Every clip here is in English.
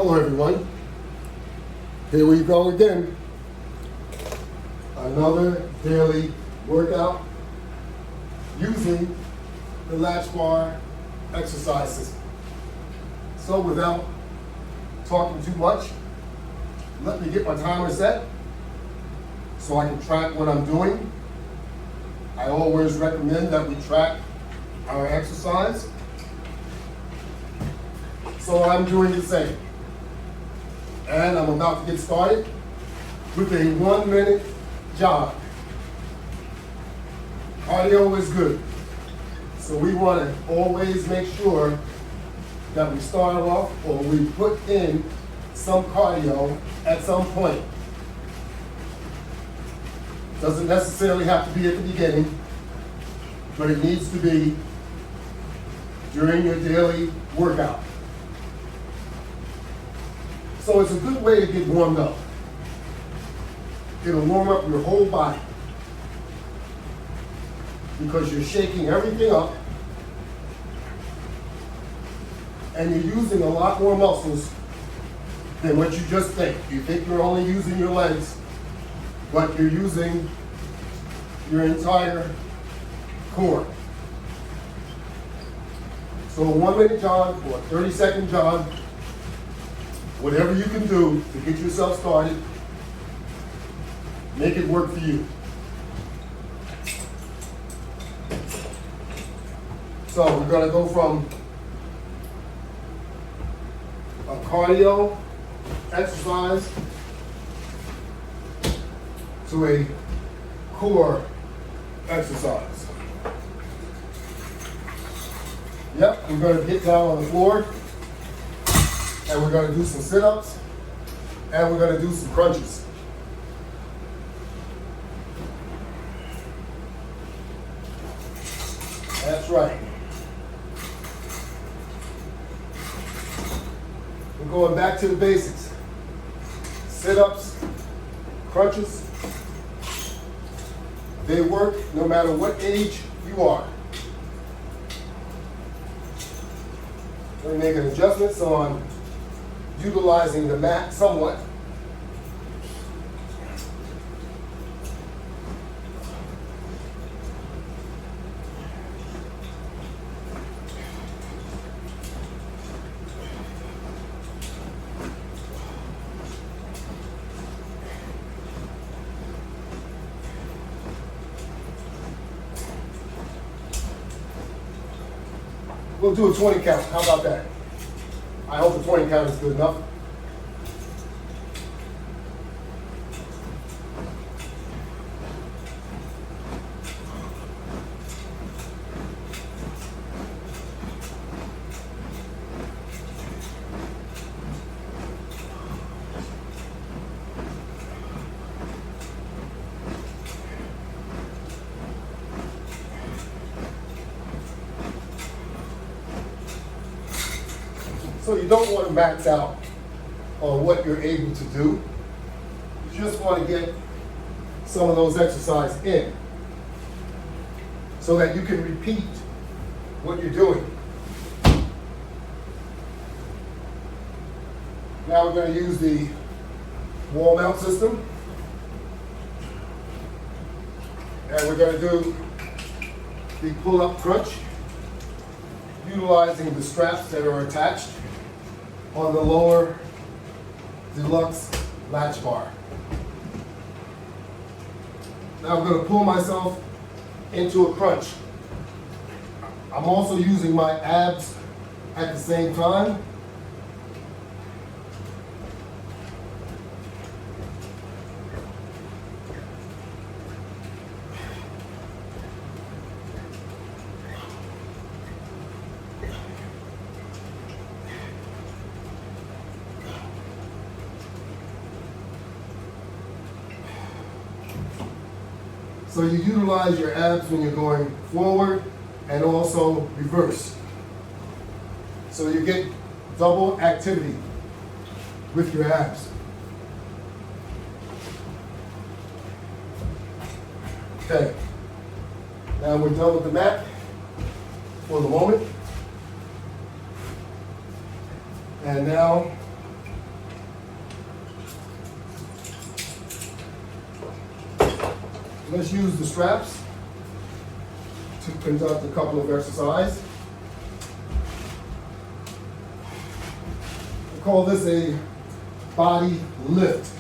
Hello everyone, here we go again. Another daily workout using the Latchbar exercise system. So without talking too much, let me get my timer set so I can track what I'm doing. I always recommend that we track our exercise. So I'm doing the same. And I'm about to get started with a 1-minute jog. Cardio is good. So we want to always make sure that we start off or we put in some cardio at some point. Doesn't necessarily have to be at the beginning, but it needs to be during your daily workout. So it's a good way to get warmed up. It'll warm up your whole body because you're shaking everything up and you're using a lot more muscles than what you just think. You think you're only using your legs, but you're using your entire core. So a 1-minute jog or a 30-second jog, whatever you can do to get yourself started, make it work for you. So we're going to go from a cardio exercise to a core exercise. Yep, we're going to get down on the floor and we're going to do some sit-ups and we're going to do some crunches. That's right. We're going back to the basics. Sit-ups, crunches. They work no matter what age you are. Let me make an adjustment so I'm utilizing the mat somewhat. We'll do a 20 count. How about that? I hope the 20 count is good enough. So you don't want to max out on what you're able to do. You just want to get some of those exercises in so that you can repeat what you're doing. Now we're going to use the wall mount system. And we're going to do the pull-up crunch utilizing the straps that are attached on the lower deluxe latch bar. Now I'm going to pull myself into a crunch. I'm also using my abs at the same time. So you utilize your abs when you're going forward and also reverse. So you get double activity with your abs. Okay, now we're done with the mat for the moment. And now Let's use the straps to conduct a couple of exercises. We call this a body lift.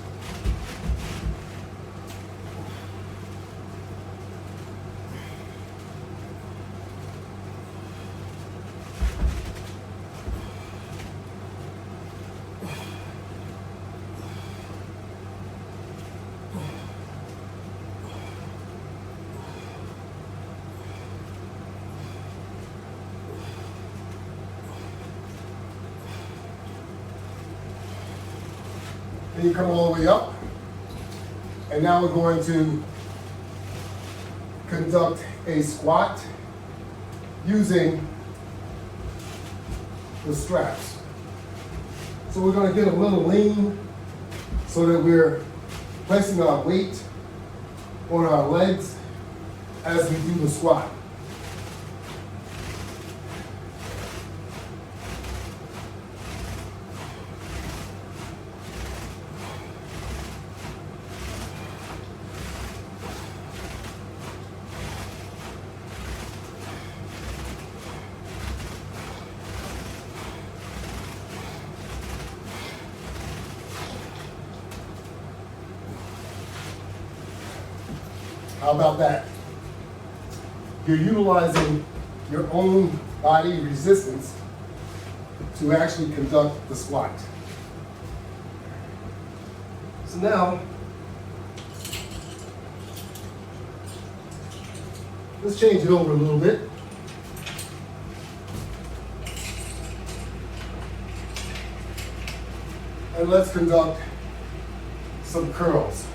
Then you come all the way up. And now we're going to conduct a squat using the straps. So we're going to get a little lean so that we're placing our weight on our legs as we do the squat. How about that? You're utilizing your own body resistance to actually conduct the squat. So now, let's change it over a little bit. And let's conduct some curls.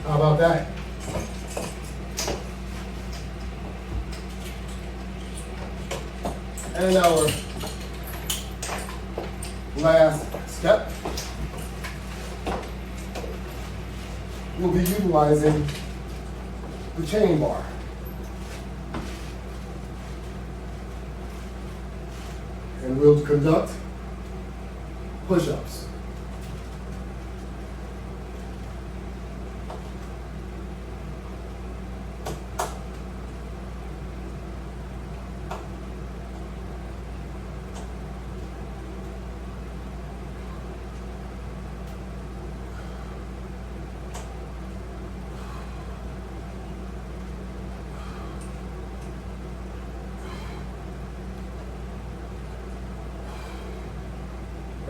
How about that? And our last step, we'll be utilizing the chain bar. And we'll conduct push-ups.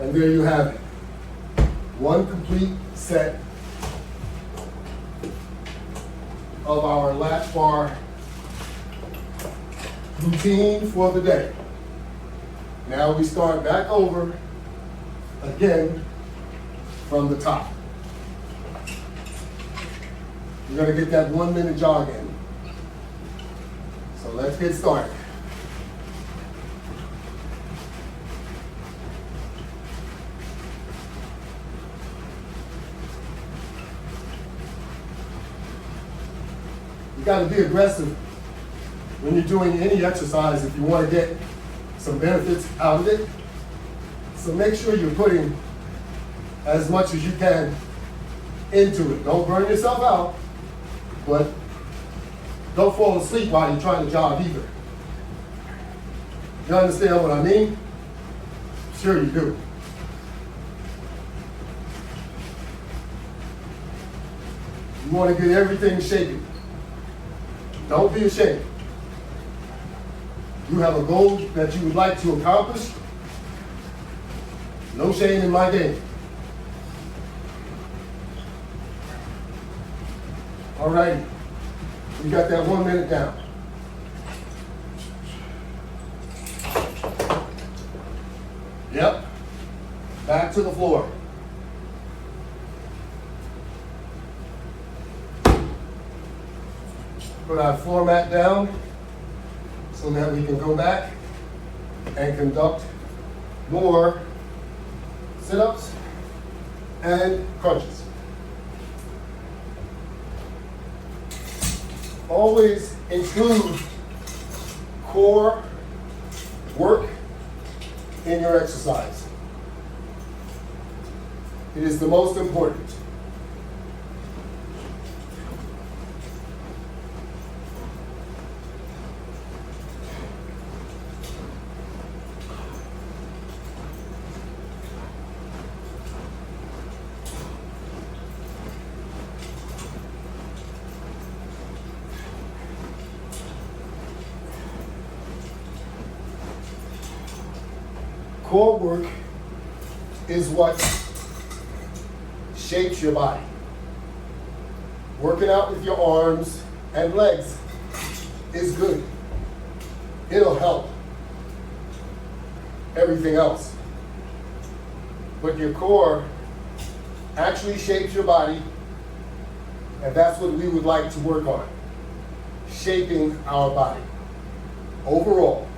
And there you have it. One complete set of our latch bar routine for the day. Now we start back over again from the top. You're going to get that 1 minute jog in. So let's get started. You got to be aggressive when you're doing any exercise if you want to get some benefits out of it. So make sure you're putting as much as you can into it. Don't burn yourself out, but don't fall asleep while you're trying to jog either. You understand what I mean? Sure you do. You want to get everything shaken. Don't be ashamed. You have a goal that you would like to accomplish. No shame in my game. All right, we got that 1 minute down. Yep. back to the floor. Put our floor mat down so that we can go back and conduct more sit-ups and crunches. Always include core work in your exercise. It is the most important. Core work is what shapes your body. Working out with your arms and legs is good. It'll help everything else. But your core actually shapes your body, and that's what we would like to work on. Shaping our body overall.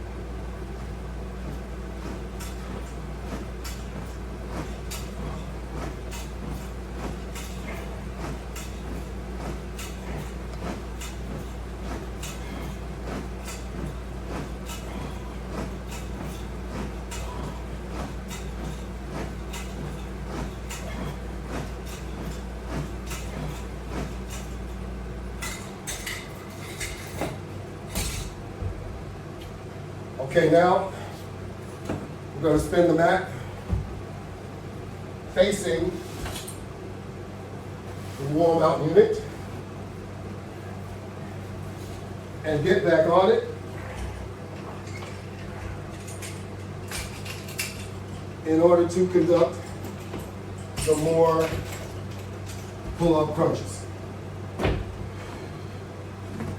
Okay, now we're going to spin the mat facing the warm out unit and get back on it in order to conduct some more pull-up crunches.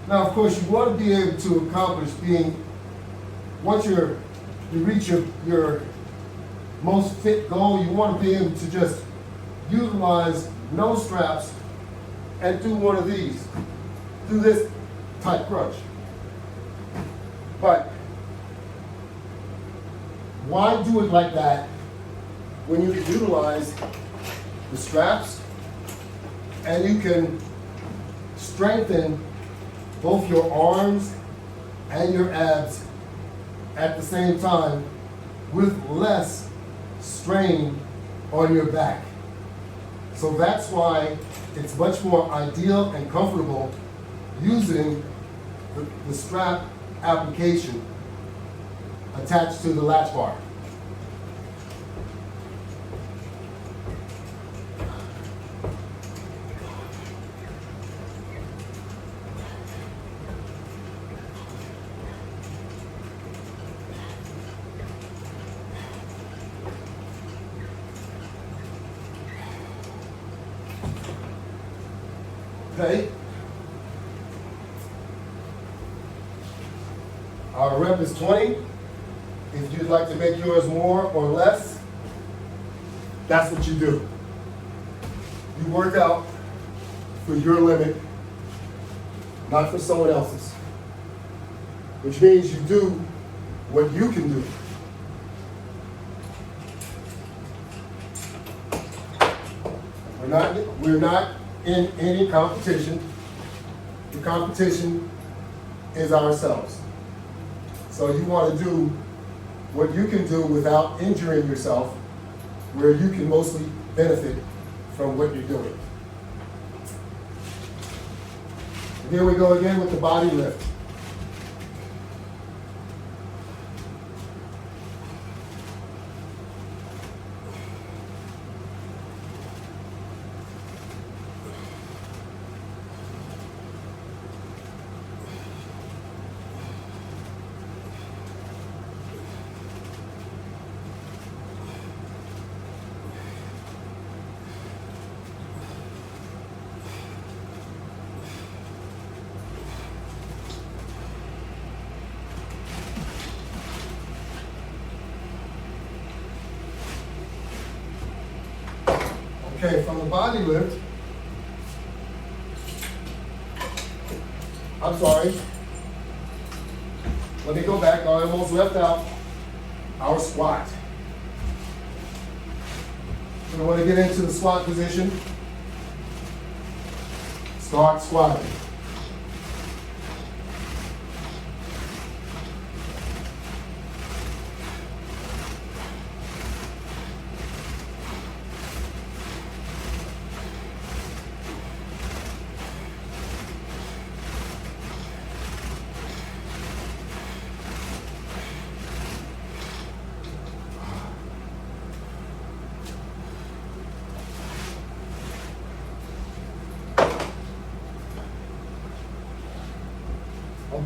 Now, of course, you want to be able to accomplish once you reach your most fit goal, you want to be able to just utilize no straps and do one of these. Do this type crunch. But why do it like that when you can utilize the straps and you can strengthen both your arms and your abs at the same time with less strain on your back. So that's why it's much more ideal and comfortable using the strap application attached to the latch bar. Okay. Our rep is 20. If you'd like to make yours more or less, that's what you do. You work out for your limit, not for someone else's. Which means you do what you can do. We're not in any competition. The competition is ourselves. So you want to do what you can do without injuring yourself, where you can mostly benefit from what you're doing. And here we go again with the body lift. Okay, from the body lift, I'm sorry. Let me go back. I almost left out our squat. So I want to get into the squat position. Start squatting.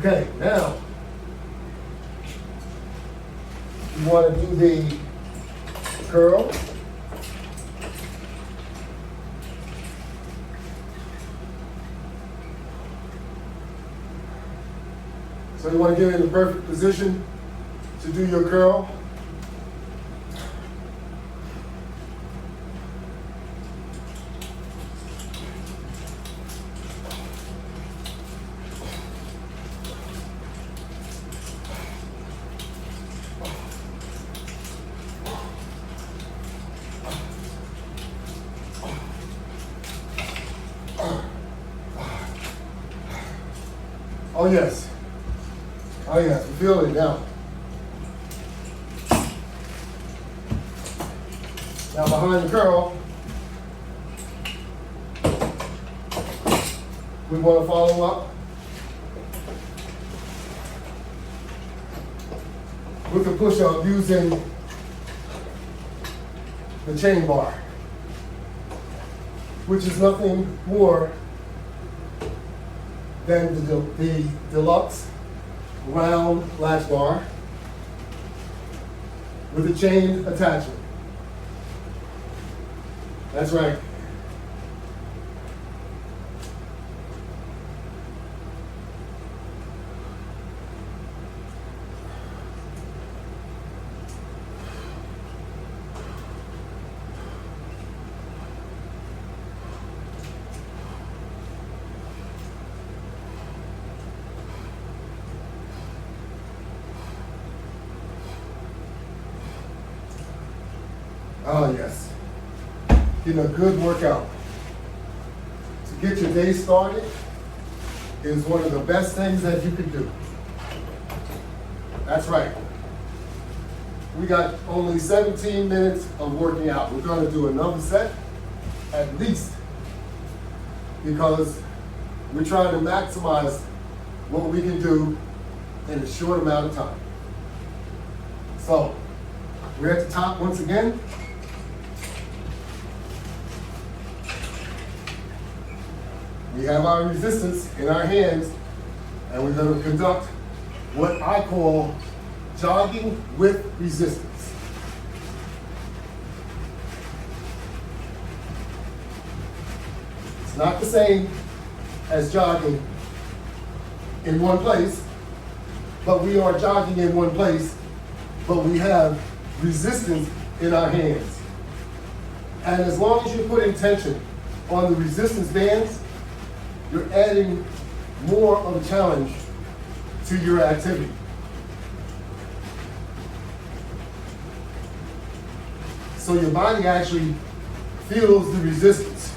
Okay, now you want to do the curl. So you want to get in the perfect position to do your curl. Oh yes. Oh yes, we feel it now. Now behind the curl, we want to follow up with a push-up using the chain bar, which is nothing more than the deluxe round latch bar with a chain attachment. That's right. Oh yes, getting a good workout. To get your day started is one of the best things that you can do. That's right. We got only 17 minutes of working out. We're going to do another set at least because we're trying to maximize what we can do in a short amount of time. So, we're at the top once again. We have our resistance in our hands, and we're going to conduct what I call jogging with resistance. It's not the same as jogging in one place, but we are jogging in one place, but we have resistance in our hands. And as long as you put intention on the resistance bands, you're adding more of a challenge to your activity. So your body actually feels the resistance.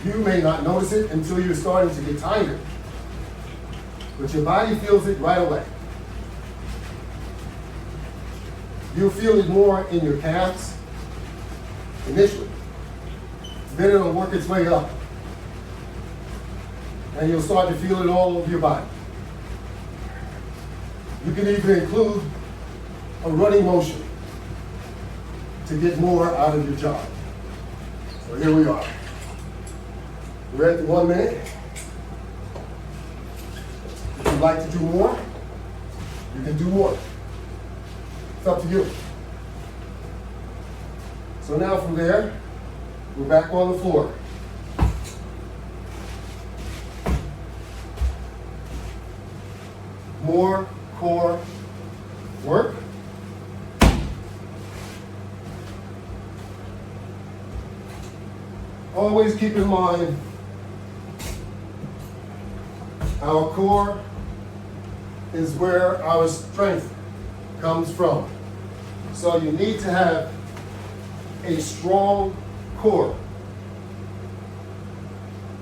You may not notice it until you're starting to get tired, but your body feels it right away. You'll feel it more in your calves initially. Then it'll work its way up. And you'll start to feel it all over your body. You can even include a running motion to get more out of your jog. So here we are. We're at the 1 minute. If you'd like to do more, you can do more. It's up to you. So now from there, we're back on the floor. More core work. always keep in mind our core is where our strength comes from. So you need to have a strong core.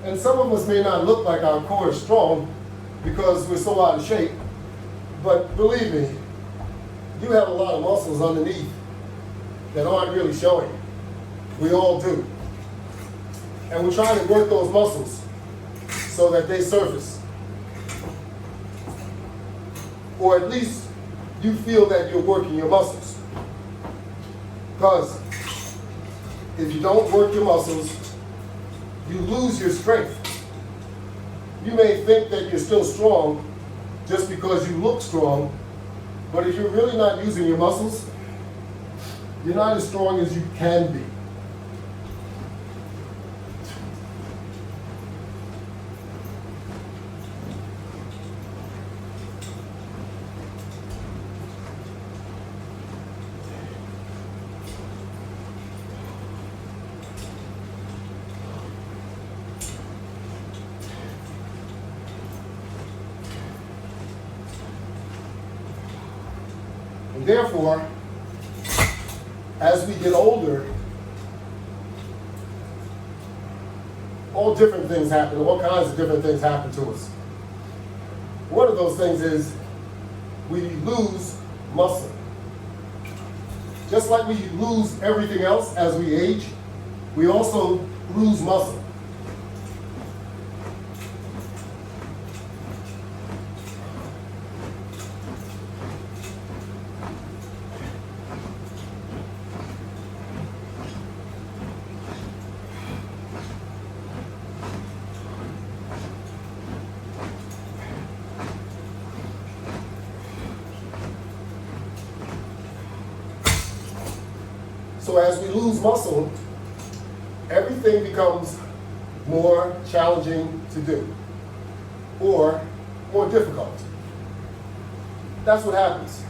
And some of us may not look like our core is strong because we're so out of shape, but believe me, you have a lot of muscles underneath that aren't really showing. We all do. And we're trying to work those muscles so that they surface. Or at least you feel that you're working your muscles. Because if you don't work your muscles, you lose your strength. You may think that you're still strong just because you look strong, but if you're really not using your muscles, you're not as strong as you can be. And therefore, as we get older, all different things happen, all kinds of different things happen to us. One of those things is we lose muscle. Just like we lose everything else as we age, we also lose muscle. So as we lose muscle, everything becomes more challenging to do or more difficult. That's what happens.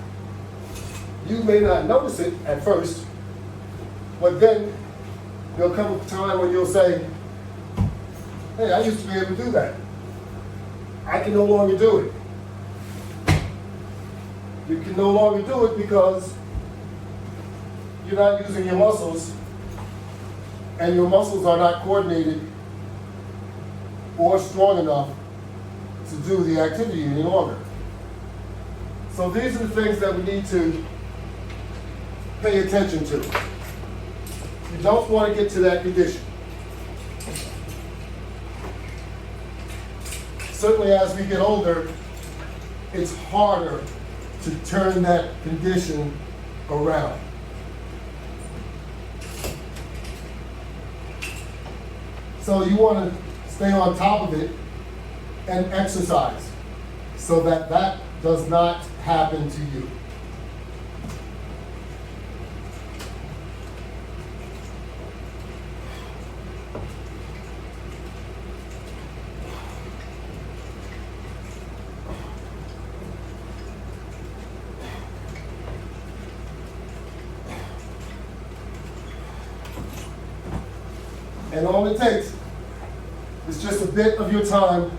You may not notice it at first, but then there'll come a time when you'll say, hey, I used to be able to do that. I can no longer do it. You can no longer do it because you're not using your muscles, and your muscles are not coordinated or strong enough to do the activity any longer. So these are the things that we need to pay attention to. You don't want to get to that condition. Certainly as we get older, it's harder to turn that condition around. So you want to stay on top of it and exercise so that that does not happen to you. And all it takes is just a bit of your time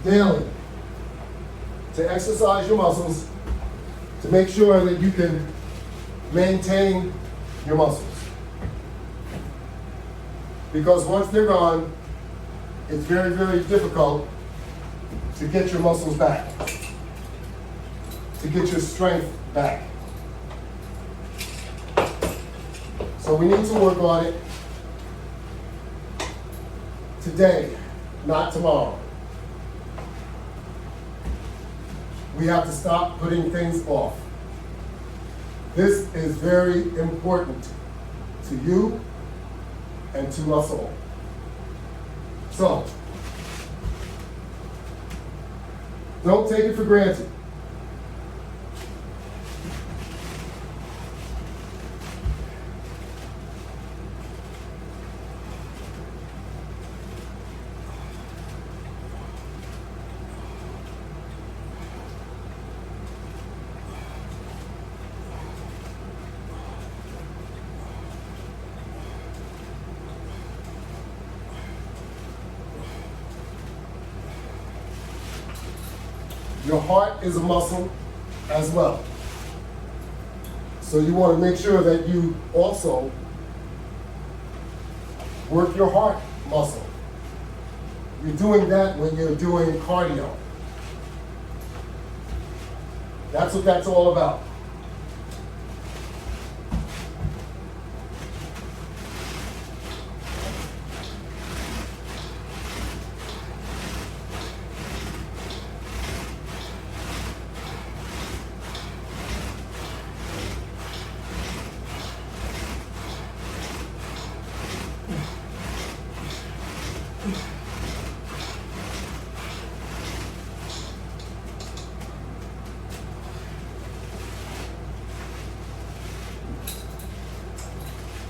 daily to exercise your muscles to make sure that you can maintain your muscles. Because once they're gone, it's very, very difficult to get your muscles back, to get your strength back. So we need to work on it today, not tomorrow. We have to stop putting things off. This is very important to you and to us all. So, don't take it for granted. Your heart is a muscle as well. So you want to make sure that you also work your heart muscle. You're doing that when you're doing cardio. That's what that's all about.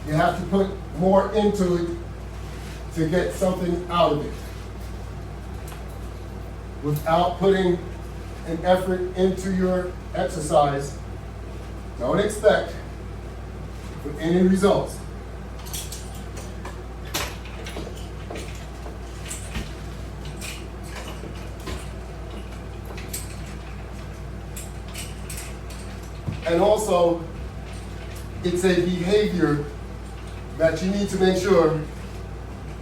You have to put more into it to get something out of it. Without putting an effort into your exercise, don't expect for any results. And also, it's a behavior that you need to make sure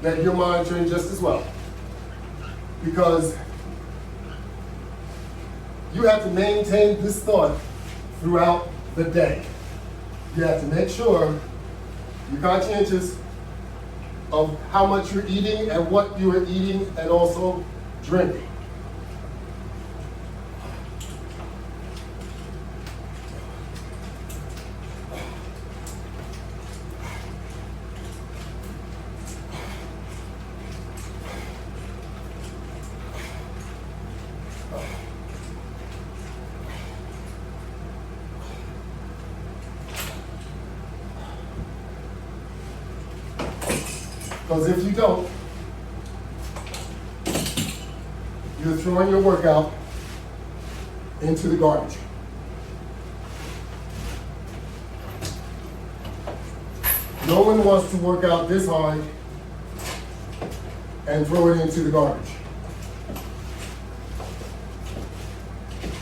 that you're monitoring just as well. Because you have to maintain this thought throughout the day. You have to make sure you're conscientious of how much you're eating and what you are eating and also drinking. Because if you don't, you're throwing your workout into the garbage. No one wants to work out this hard and throw it into the garbage.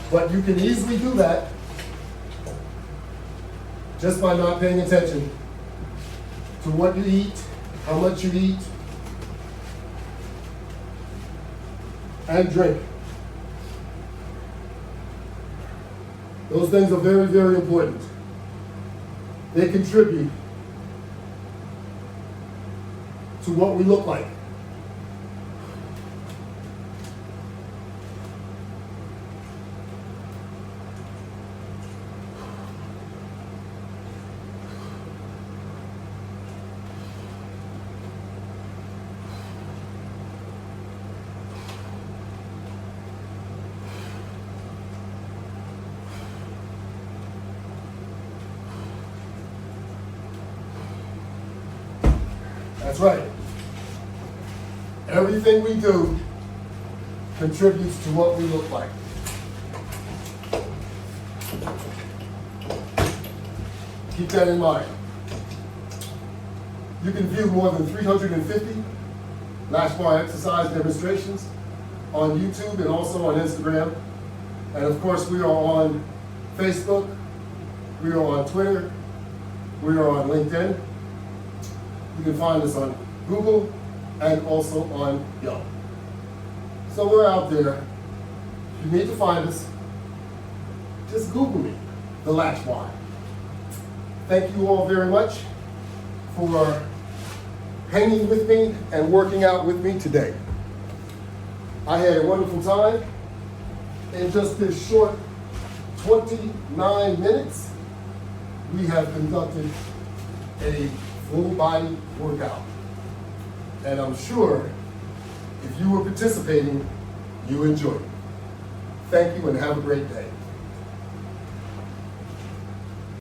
But you can easily do that just by not paying attention to what you eat, how much you eat, and drink. Those things are very, very important. They contribute to what we look like. That's right. Everything we do contributes to what we look like. Keep that in mind. You can view more than 350 Latchbar exercise demonstrations on YouTube and also on Instagram. And of course, we are on Facebook, we are on Twitter, we are on LinkedIn. You can find us on Google and also on Yelp. So we're out there. If you need to find us, just Google me, the Latchbar. Thank you all very much for hanging with me and working out with me today. I had a wonderful time. In just this short 29 minutes, we have conducted a full body workout. And I'm sure if you were participating, you enjoyed it. Thank you and have a great day.